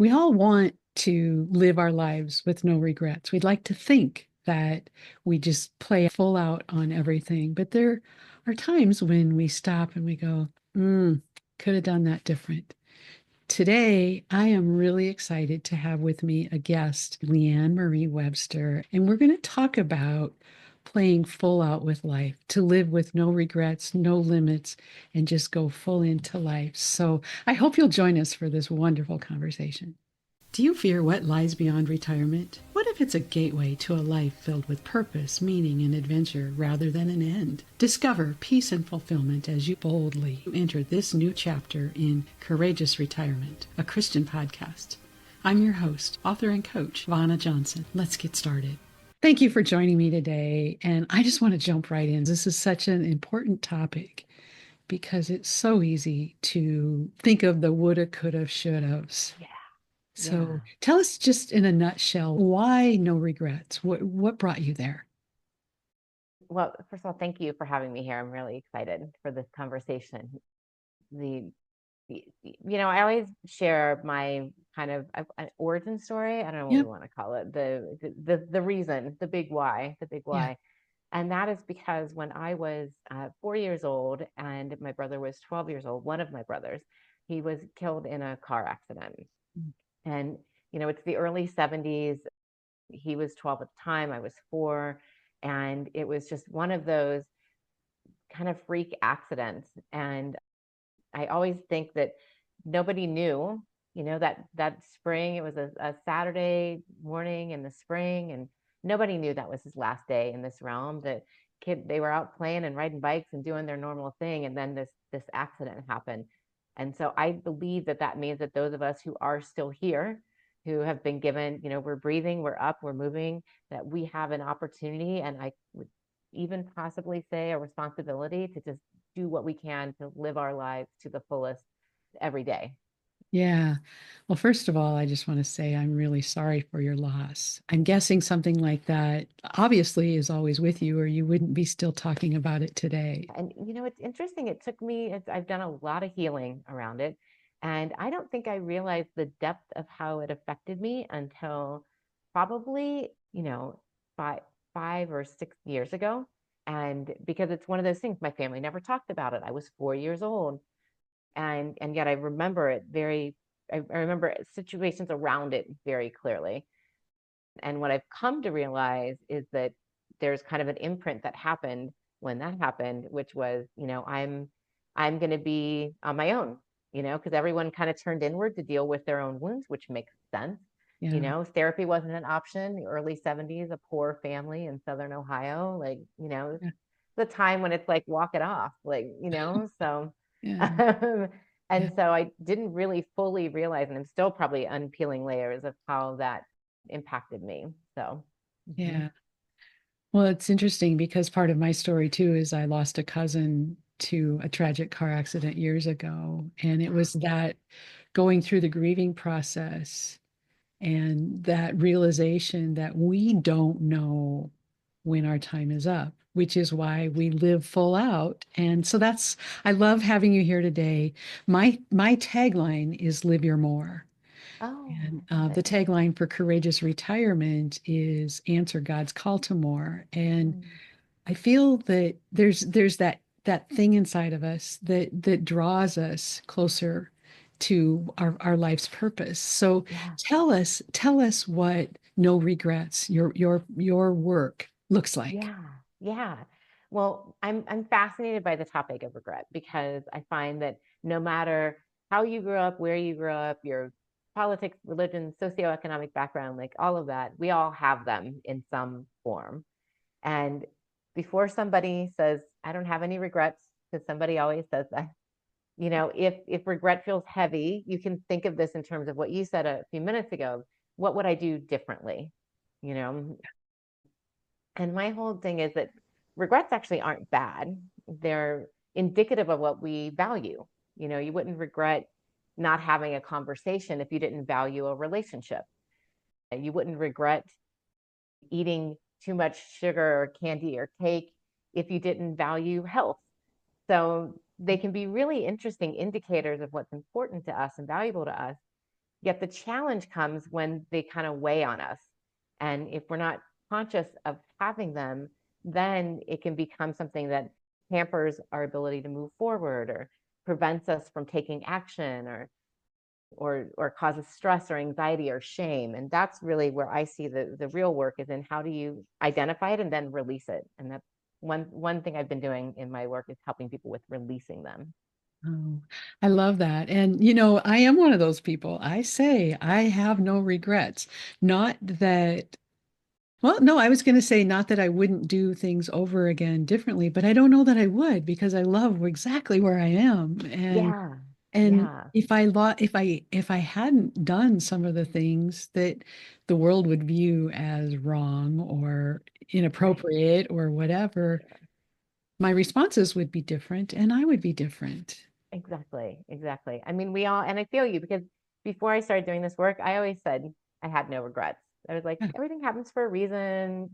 We all want to live our lives with no regrets. We'd like to think that we just play full out on everything, but there are times when we stop and we go, could have done that different. Today, I am really excited to have with me a guest, Leanne Marie Webster, and we're going to talk about playing full out with life, to live with no regrets, no limits, and just go full into life. So I hope you'll join us for this wonderful conversation. Do you fear what lies beyond retirement? What if it's a gateway to a life filled with purpose, meaning, and adventure rather than an end? Discover peace and fulfillment as you boldly enter this new chapter in Courageous Retirement, a Christian podcast. I'm your host, author, and coach, Vonna Johnson. Let's get started. Thank you for joining me today. And I just want to jump right in. This is such an important topic because it's so easy to think of the woulda, coulda, shoulda-ves. Yeah. So tell us just in a nutshell, why no regrets? What brought you there? Well, first of all, thank you for having me here. I'm really excited for this conversation. I always share my kind of an origin story. I don't know what we Yep. want to call it. The reason, the big why, the big Yeah. why. And that is because when I was 4 years old and my brother was 12 years old, one of my brothers, he was killed in a car accident. Mm. And, it's the early 70s. He was 12 at the time, I was 4. And it was just one of those kind of freak accidents. And I always think that nobody knew, that spring, it was a Saturday morning in the spring, and nobody knew that was his last day in this realm. They were out playing and riding bikes and doing their normal thing. And then this accident happened. And so I believe that means that those of us who are still here, who have been given, we're breathing, we're up, we're moving, that we have an opportunity, and I would even possibly say a responsibility to just do what we can to live our lives to the fullest every day. Yeah. Well, first of all, I just want to say I'm really sorry for your loss. I'm guessing something like that obviously is always with you, or you wouldn't be still talking about it today. And it's interesting. I've done a lot of healing around it. And I don't think I realized the depth of how it affected me until probably, 5 or 6 years ago. And because it's one of those things, my family never talked about it. I was 4 years old. And yet I remember I remember situations around it very clearly. And what I've come to realize is that there's kind of an imprint that happened when that happened, which was, I'm going to be on my own, because everyone kind of turned inward to deal with their own wounds, which makes sense. Yeah. Therapy wasn't an option. The early 70s, a poor family in Southern Ohio, Yeah. the time when it's like walk it off, so Yeah. um, Yeah. and so I didn't really fully realize, and I'm still probably unpeeling layers of how that impacted me. So, mhm. Yeah. Well, it's interesting because part of my story too is I lost a cousin to a tragic car accident years ago. And it was that going through the grieving process and that realization that we don't know when our time is up, which is why we live full out. And so I love having you here today. My tagline is live your more. Oh, And I love the it. tagline for Courageous Retirement is answer God's call to more. And Mm, I feel that there's that thing inside of us that draws us closer to our life's purpose. So yeah, tell us what no regrets, your work looks like. yeah, yeah. Well, I'm fascinated by the topic of regret because I find that no matter how you grew up, where you grew up, your politics, religion, socioeconomic background, like all of that, we all have them in some form. And before somebody says, I don't have any regrets, because somebody always says that, if regret feels heavy, you can think of this in terms of what you said a few minutes ago. What would I do differently? You know, and my whole thing is that regrets actually aren't bad. They're indicative of what we value. You wouldn't regret not having a conversation if you didn't value a relationship. You wouldn't regret eating too much sugar or candy or cake if you didn't value health. So they can be really interesting indicators of what's important to us and valuable to us. Yet the challenge comes when they kind of weigh on us. And if we're not conscious of having them, then it can become something that hampers our ability to move forward or prevents us from taking action or causes stress or anxiety or shame. And that's really where I see the real work is in how do you identify it and then release it. And that's one thing I've been doing in my work is helping people with releasing them. Oh, I love that. And, I am one of those people. I say I have no regrets. Not that, well, no, I was going to say not that I wouldn't do things over again differently, but I don't know that I would because I love exactly where I am. Yeah. And Yeah. if I hadn't done some of the things that the world would view as wrong or Right. inappropriate or whatever, Sure. my responses would be different and I would be different. Exactly. Exactly. I mean, we all, and I feel you because before I started doing this work, I always said I had no regrets. I was like, Yeah. everything happens for a reason,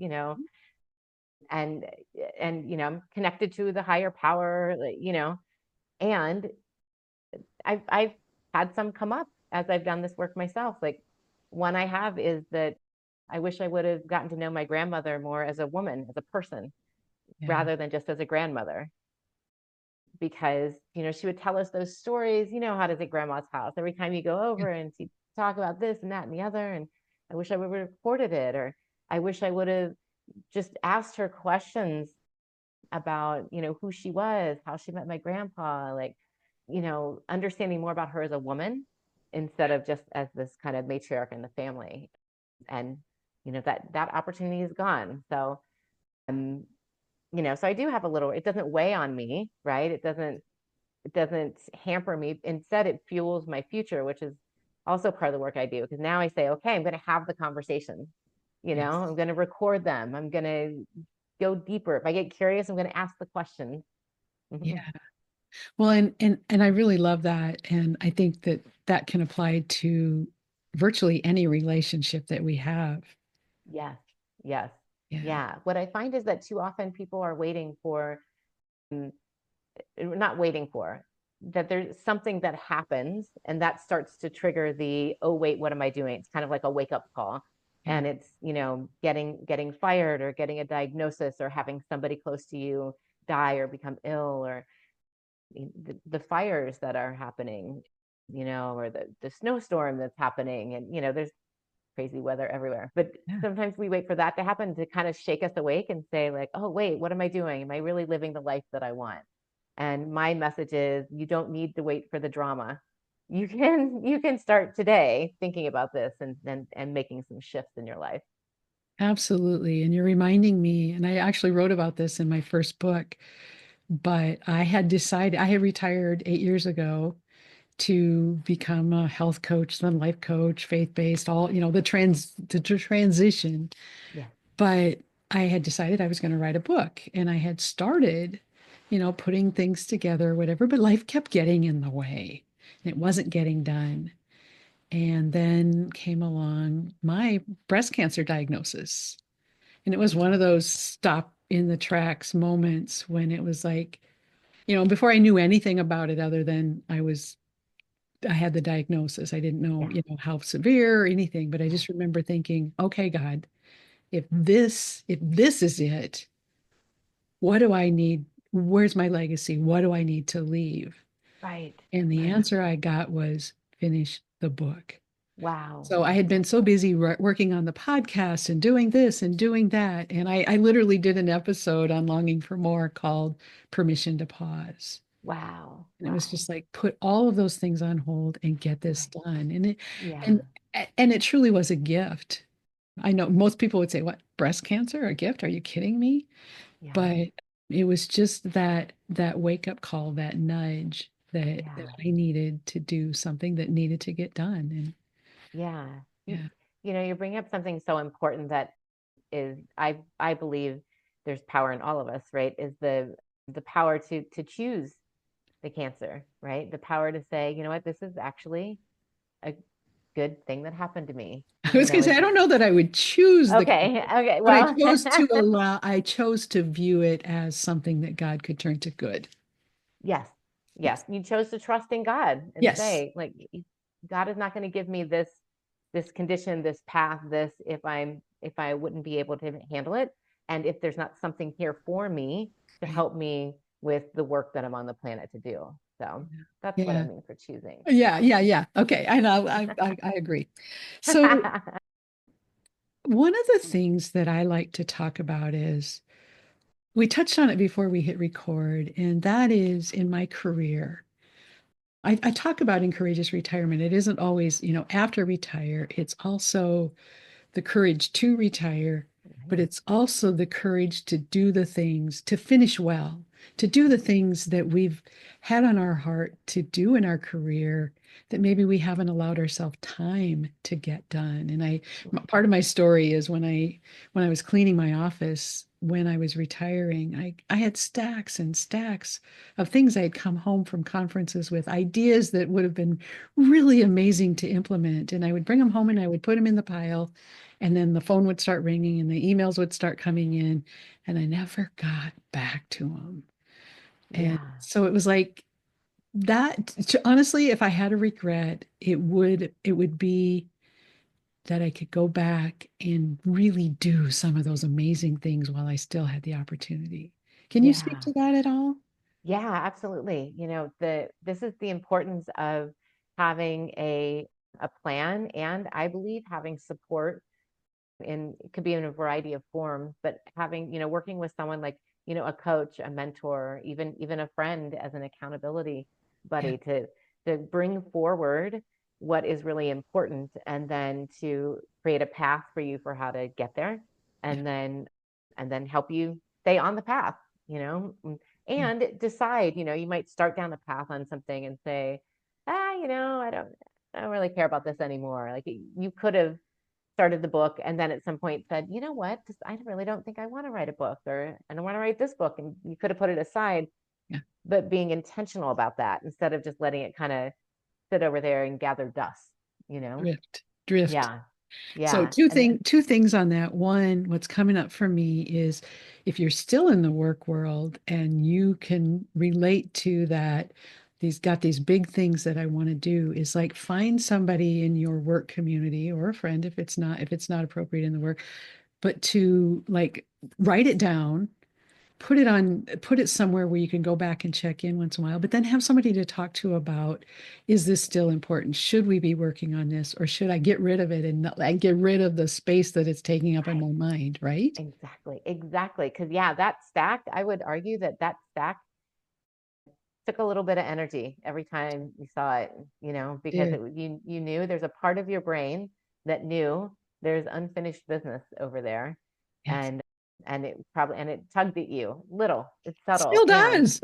and I'm connected to the higher power, and I've had some come up as I've done this work myself. Like one I have is that I wish I would have gotten to know my grandmother more as a woman, as a person, Yeah. rather than just as a grandmother. Because, she would tell us those stories, how does it grandma's house? Every time you go Yeah. over and she'd talk about this and that and the other. And I wish I would have recorded it, or I wish I would have just asked her questions about, who she was, how she met my grandpa, like, understanding more about her as a woman instead of just as this kind of matriarch in the family. And, that opportunity is gone. So, um, so I do have a little, it doesn't weigh on me, right? It doesn't hamper me. Instead, it fuels my future, which is also part of the work I do. Because now I say, okay, I'm going to have the conversation. Yes. I'm going to record them. I'm going to go deeper. If I get curious, I'm going to ask the questions. Yeah. Well, and I really love that. And I think that that can apply to virtually any relationship that we have. Yes, yes, Yeah. yeah. What I find is that too often people are waiting for, um, not waiting for, that there's something that happens and that starts to trigger the, oh, wait, what am I doing? It's kind of like a wake up call. Yeah. And it's, getting fired or getting a diagnosis or having somebody close to you die or become ill or the fires that are happening, or the snowstorm that's happening. And, there's crazy weather everywhere. But Yeah. sometimes we wait for that to happen to kind of shake us awake and say, like, oh, wait, what am I doing? Am I really living the life that I want? And my message is you don't need to wait for the drama. You can start today thinking about this and making some shifts in your life. Absolutely. And you're reminding me, and I actually wrote about this in my first book, but I had retired 8 years ago to become a health coach, then life coach, faith-based, all, the transition. Yeah. But I had decided I was going to write a book and I had started, putting things together, whatever, but life kept getting in the way and it wasn't getting done. And then came along my breast cancer diagnosis. And it was one of those stop in the tracks moments when it was like, before I knew anything about it other than I had the diagnosis. I didn't know, Yeah. how severe or anything, but I Yeah. just remember thinking, okay, God, if this is it, what do I need? Where's my legacy? What do I need to leave? Right. And the Right. answer I got was finish the book. Wow. So I had been so busy working on the podcast and doing this and doing that. And I literally did an episode on Longing for More called Permission to Pause. Wow. And it was Wow. just like put all of those things on hold and get this Right. done. Yeah. And and it truly was a gift. I know most people would say, "What, breast cancer? A gift? Are you kidding me?" Yeah. But it was just that wake up call, that nudge that Yeah. I needed to do something that needed to get done. And Yeah. yeah, You're bringing up something so important that is, I believe there's power in all of us, right? Is the power to choose the cancer, right? The power to say, you know what, this is actually a good thing that happened to me. I was going to say, I don't know that I would choose the Okay, cancer, okay, but well, I chose to view it as something that God could turn to good. yes, yes. Yes. You chose to trust in God and Yes. say, like, God is not going to give me this condition, this path, this if I wouldn't be able to handle it, and if there's not something here for me to Right. help me with the work that I'm on the planet to do. So that's what I Yeah. mean for choosing. Yeah. Yeah. Yeah. Okay. I know. I agree. So one of the things that I like to talk about is we touched on it before we hit record, and that is in my career. I talk about in courageous retirement. It isn't always, after retire, it's also the courage to retire, but Right. it's also the courage to do the things, to finish well, to do the things that we've had on our heart to do in our career that maybe we haven't allowed ourselves time to get done. And part of my story is when I was cleaning my office when I was retiring, I had stacks and stacks of things I had come home from conferences with, ideas that would have been really amazing to implement. And I would bring them home and I would put them in the pile. And then the phone would start ringing and the emails would start coming in, and I never got back to them. And Yeah. so it was like that. Honestly, if I had a regret, it would be that I could go back and really do some of those amazing things while I still had the opportunity. Can you speak Yeah. to that at all? Yeah, absolutely. This is the importance of having a plan, and I believe having support, and it could be in a variety of forms, but having, working with someone like, a coach, a mentor, even a friend as an accountability Yeah, buddy to bring forward what is really important, and then to create a path for you for how to get there, yeah, and then help you stay on the path, you know, yeah, and decide, you might start down the path on something and say, I don't really care about this anymore. Like you could have started the book and then at some point said, you know what, I really don't think I want to write a book, or I don't want to write this book. And you could have put it aside, yeah. but being intentional about that instead of just letting it kind of sit over there and gather dust, you know? Drift, drift. Yeah. So Yeah. two things on that. One, what's coming up for me is if you're still in the work world and you can relate to that, these big things that I want to do, is like find somebody in your work community or a friend if it's not appropriate in the work, but to like write it down, put it somewhere where you can go back and check in once in a while, but then have somebody to talk to about, is this still important? Should we be working on this, or should I get rid of it and get rid of the space that it's taking up in Right. my mind, right? Exactly. Exactly. Because, yeah, that stack, I would argue that that stack took a little bit of energy every time you saw it, because Did. you knew there's a part of your brain that knew there's unfinished business over there, Yes. and it tugged at you little. It's subtle, Still and does.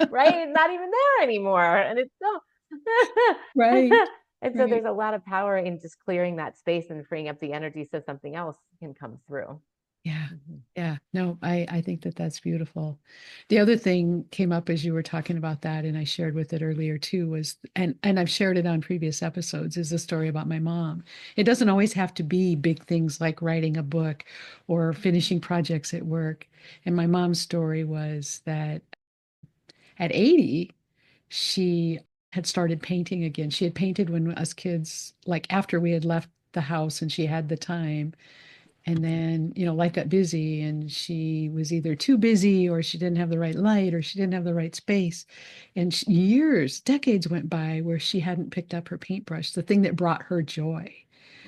right, it's not even there anymore, and it's so. Right. And so Right. there's a lot of power in just clearing that space and freeing up the energy so something else can come through. Yeah. Mhm. Yeah. No, I think that that's beautiful. The other thing came up as you were talking about that, and I shared with it earlier too, was, and I've shared it on previous episodes, is the story about my mom. It doesn't always have to be big things like writing a book or finishing projects at work. And my mom's story was that at 80, she had started painting again. She had painted when us kids, like after we had left the house and she had the time, and then, life got busy and she was either too busy or she didn't have the right light or she didn't have the right space. And years, decades went by where she hadn't picked up her paintbrush, the thing that brought her joy.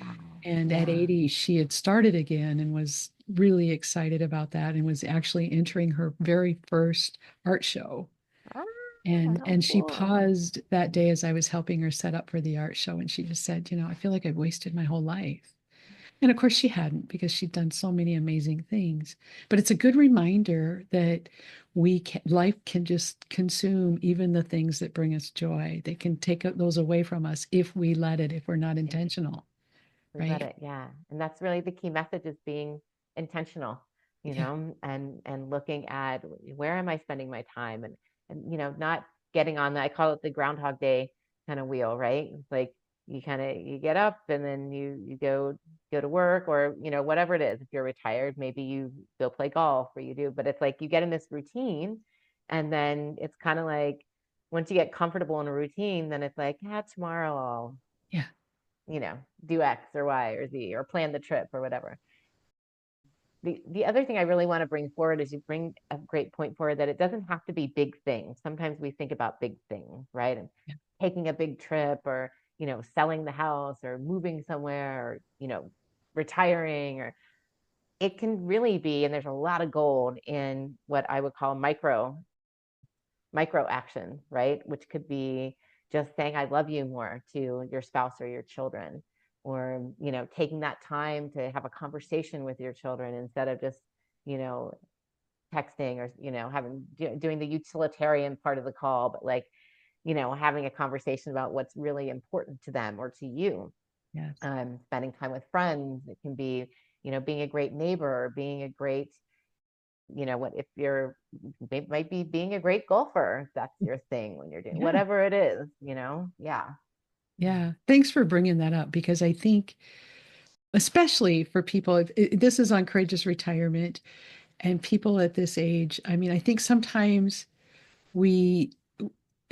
Wow. And at Yeah. 80, she had started again and was really excited about that and was actually entering her very first art show. Ah, how And she cool. paused that day as I was helping her set up for the art show. And she just said, I feel like I've wasted my whole life. And of course, she hadn't, because she'd done so many amazing things. But it's a good reminder that life can just consume even the things that bring us joy. They can take those away from us if we let it, if we're not If intentional, we let right? it, yeah. And that's really the key message, is being intentional, Yeah, and looking at where am I spending my time, and not getting on the, I call it the Groundhog Day kind of wheel, right? It's like you get up and then you go to work, or whatever it is. If you're retired, maybe you go play golf, or you do, but it's like you get in this routine, and then it's kind of like once you get comfortable in a routine, then it's like, yeah, tomorrow I'll, Yeah. do X or Y or Z or plan the trip or whatever. The other thing I really want to bring forward is you bring a great point forward that it doesn't have to be big things. Sometimes we think about big things, right? And Yeah. taking a big trip or, selling the house or moving somewhere or, retiring, or it can really be, and there's a lot of gold in what I would call micro action, right? Which could be just saying I love you more to your spouse or your children, or taking that time to have a conversation with your children instead of just you know texting, or having doing the utilitarian part of the call, but like having a conversation about what's really important to them or to you. Yes. Spending time with friends, it can be being a great neighbor, or being a great, what if you're, it might be being a great golfer, if that's your thing, when you're doing Yeah. whatever it is, yeah. Yeah. Thanks for bringing that up because I think, especially for people, this is on courageous retirement and people at this age. I mean, I think sometimes we,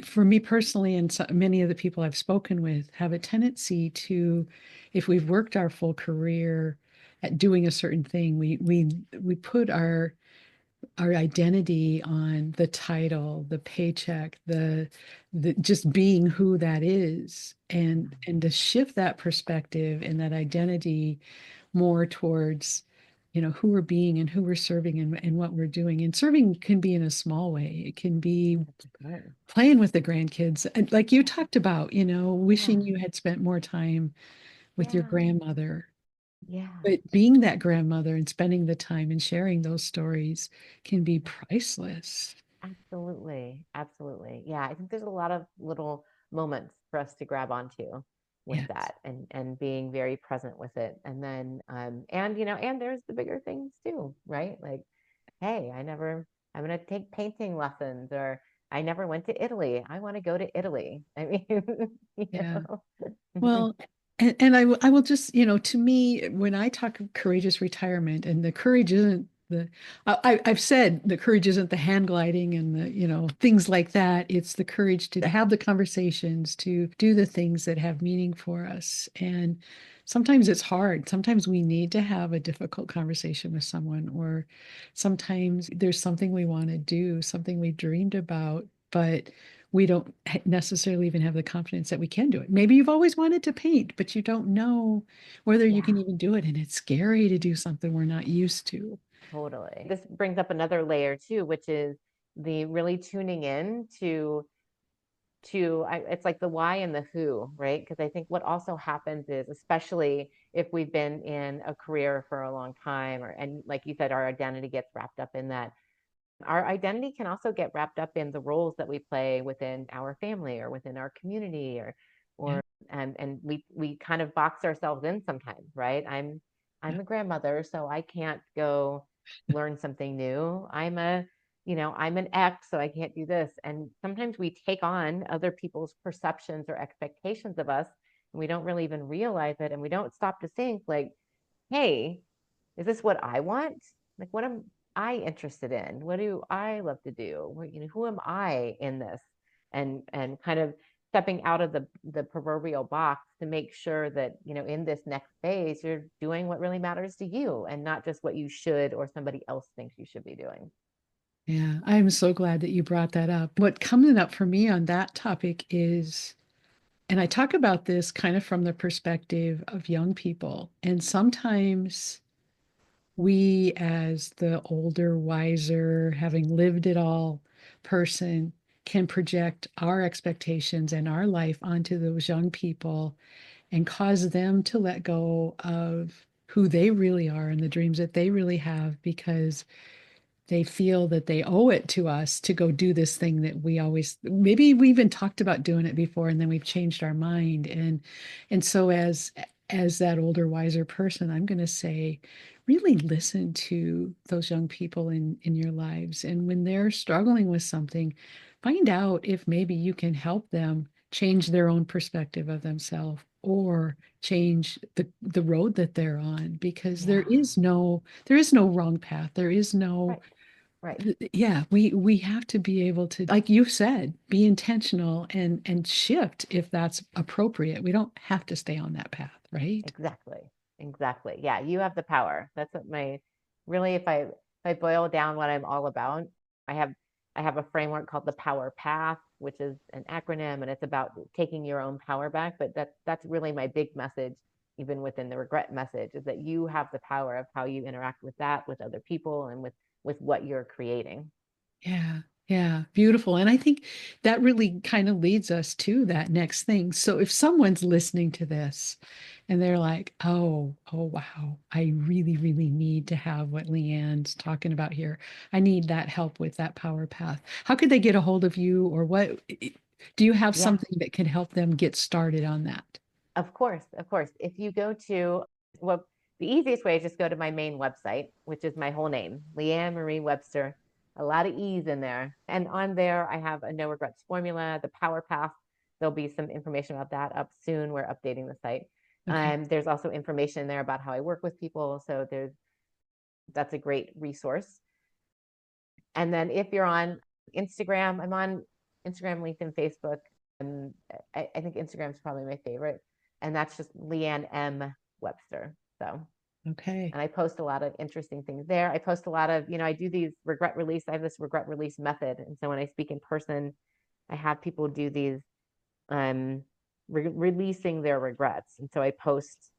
for me personally, and so, many of the people I've spoken with have a tendency to, if we've worked our full career at doing a certain thing, we put our identity on the title, the paycheck, the just being who that is, and to shift that perspective and that identity more towards, who we're being and who we're serving and what we're doing. And serving can be in a small way. It can be That's good. playing with the grandkids, and like you Yeah, talked about, wishing yeah, you had spent more time with your yeah, grandmother. yeah. But being that grandmother and spending the time and sharing those stories can be priceless. Absolutely. Absolutely. Yeah. I think there's a lot of little moments for us to grab onto with Yes. that, and being very present with it. And then and there's the bigger things too, right? Like, hey, I'm gonna take painting lessons, or I never went to Italy. I want to go to Italy. I mean, you Yeah. know. Well, and I will just, to me, when I talk of courageous retirement, and the courage isn't I've said the courage isn't the hand gliding and the, things like that. It's the courage to have the conversations, to do the things that have meaning for us. And sometimes it's hard. Sometimes we need to have a difficult conversation with someone, or sometimes there's something we want to do, something we dreamed about, but we don't necessarily even have the confidence that we can do it. Maybe you've always wanted to paint, but you don't know whether you can Yeah. even do it. And it's scary to do something we're not used to. Totally. This brings up another layer too, which is the really tuning in it's like the why and the who, right? Because I think what also happens is, especially if we've been in a career for a long time, and like you said, our identity gets wrapped up in that. Our identity can also get wrapped up in the roles that we play within our family or within our community, Yeah. or and we kind of box ourselves in sometimes, right? I'm Yeah. a grandmother, so I can't go learn something new. I'm an X, so I can't do this. And sometimes we take on other people's perceptions or expectations of us, and we don't really even realize it, and we don't stop to think like, hey, is this what I want? Like, what am I interested in? What do I love to do? Who am I in this? And kind of stepping out of the proverbial box to make sure that, in this next phase, you're doing what really matters to you, and not just what you should or somebody else thinks you should be doing. Yeah. I'm so glad that you brought that up. What coming up for me on that topic is, and I talk about this kind of from the perspective of young people, and sometimes we, as the older, wiser, having lived it all person, can project our expectations and our life onto those young people and cause them to let go of who they really are and the dreams that they really have, because they feel that they owe it to us to go do this thing that we always, maybe we even talked about doing it before and then we've changed our mind. And so as that older, wiser person, I'm going to say, really listen to those young people in your lives. And when they're struggling with something, find out if maybe you can help them change their own perspective of themselves, or change the road that they're on, because Yeah. there is no wrong path. There is no Right. Right. Yeah, we have to be able to, like you said, be intentional and shift if that's appropriate. We don't have to stay on that path, right? Exactly. Exactly. Yeah, you have the power. That's what my really if I boil down what I'm all about, I have I have a framework called the Power Path, which is an acronym and it's about taking your own power back, but that's really my big message even within the regret message is that you have the power of how you interact with that with other people and with what you're creating. Yeah, yeah, beautiful. And I think that really kind of leads us to that next thing. So if someone's listening to this and they're like, oh, wow, I really, really need to have what LeeAnn's talking about here. I need that help with that power path. How could they get a hold of you or what? Do you have Yeah. something that can help them get started on that? Of course, of course. If you go to, well, the easiest way is just go to my main website, which is my whole name, Leanne Marie Webster. A lot of E's in there. And on there, I have a no regrets formula, the power path. There'll be some information about that up soon. We're updating the site. Okay. There's also information there about how I work with people. So that's a great resource. And then if you're on Instagram, I'm on Instagram, LinkedIn, Facebook, and I think Instagram is probably my favorite. And that's just Leanne M. Webster. So, Okay. and I post a lot of interesting things there. I post a lot of, I do these regret release. I have this regret release method. And so when I speak in person, I have people do these um, releasing their regrets. And so I post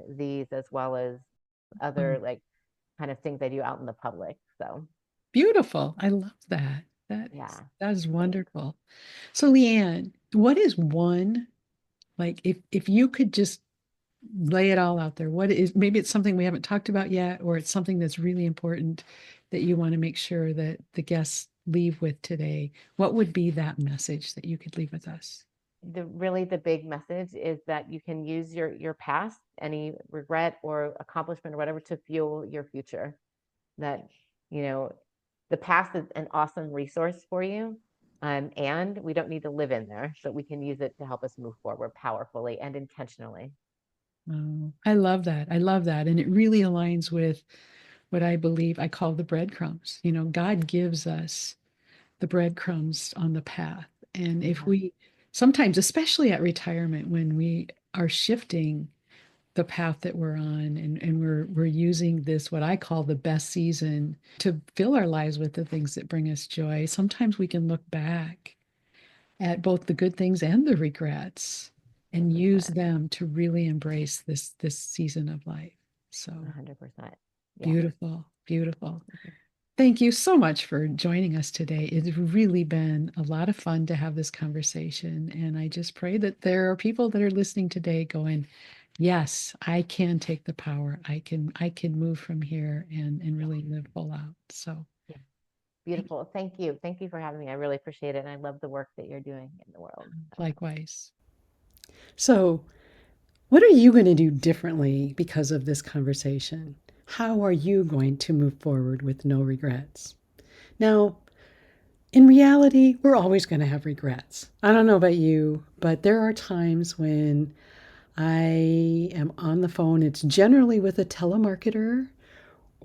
these as well as Oh, other like kind of things I do out in the public. So, beautiful. I love that. yeah, That is thanks. wonderful. So LeeAnn, what is one, like if you could just lay it all out there, what is, maybe it's something we haven't talked about yet, or it's something that's really important that you want to make sure that the guests leave with today. What would be that message that you could leave with us? The big message is that you can use your past, any regret or accomplishment or whatever, to fuel your future. That you know the past is an awesome resource for you, and we don't need to live in there, but we can use it to help us move forward powerfully and intentionally. Oh, I love that. I love that. And it really aligns with what I believe I call the breadcrumbs. God gives us the breadcrumbs on the path. And if Mhm. we sometimes, especially at retirement, when we are shifting the path that we're on and we're using this, what I call the best season, to fill our lives with the things that bring us joy, sometimes we can look back at both the good things and the regrets and use 100%. them to really embrace this season of life. So 100%. Yes. beautiful, beautiful. Thank you so much for joining us today. It's really been a lot of fun to have this conversation. And I just pray that there are people that are listening today going, yes, I can take the power. I can move from here and Yeah. really live full out. So Yeah. thank you. Beautiful. Thank you. Thank you for having me. I really appreciate it. And I love the work that you're doing in the world. So. Likewise. So, what are you going to do differently because of this conversation? How are you going to move forward with no regrets? Now, in reality, we're always going to have regrets. I don't know about you, but there are times when I am on the phone. It's generally with a telemarketer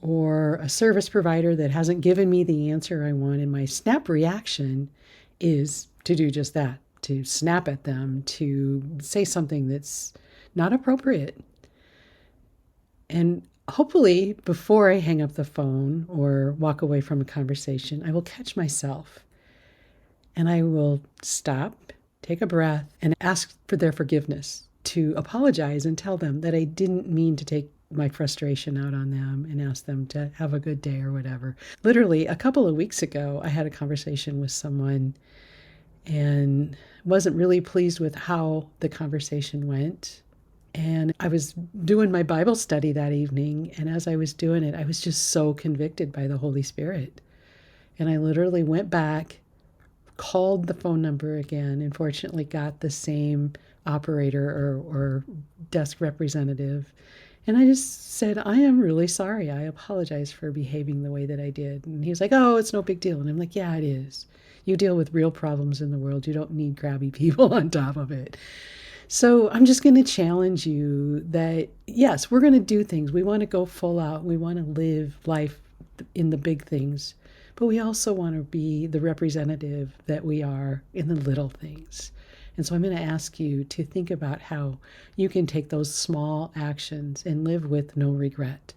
or a service provider that hasn't given me the answer I want. And my snap reaction is to do just that, to snap at them, to say something that's not appropriate. And hopefully, before I hang up the phone or walk away from a conversation, I will catch myself and I will stop, take a breath, and ask for their forgiveness, to apologize and tell them that I didn't mean to take my frustration out on them and ask them to have a good day or whatever. Literally, a couple of weeks ago, I had a conversation with someone and wasn't really pleased with how the conversation went. And I was doing my Bible study that evening. And as I was doing it, I was just so convicted by the Holy Spirit. And I literally went back, called the phone number again, and fortunately got the same operator or desk representative. And I just said, I am really sorry. I apologize for behaving the way that I did. And he was like, oh, it's no big deal. And I'm like, yeah, it is. You deal with real problems in the world. You don't need crabby people on top of it. So I'm just going to challenge you that, yes, we're going to do things. We want to go full out. We want to live life in the big things. but we also want to be the representative that we are in the little things. And so I'm going to ask you to think about how you can take those small actions and live with no regret.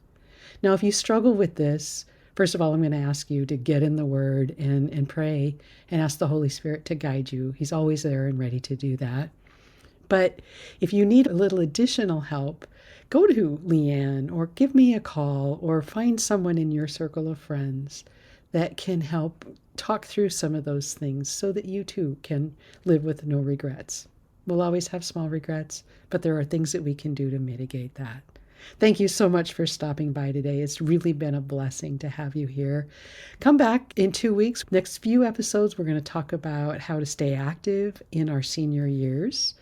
Now, if you struggle with this, first of all, I'm going to ask you to get in the Word and pray and ask the Holy Spirit to guide you. He's always there and ready to do that. But if you need a little additional help, go to LeeAnn or give me a call or find someone in your circle of friends that can help talk through some of those things so that you too can live with no regrets. We'll always have small regrets, but there are things that we can do to mitigate that. Thank you so much for stopping by today. It's really been a blessing to have you here. Come back in 2 weeks. Next few episodes, we're going to talk about how to stay active in our senior years.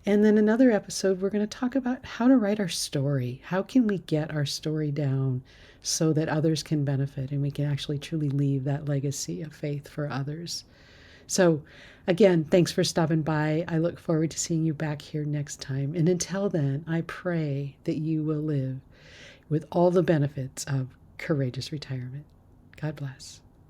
And then another episode, we're going to talk about how to write our story. How can we get our story down so that others can benefit and we can actually truly leave that legacy of faith for others? So, again, thanks for stopping by. I look forward to seeing you back here next time. And until then, I pray that you will live with all the benefits of courageous retirement. God bless.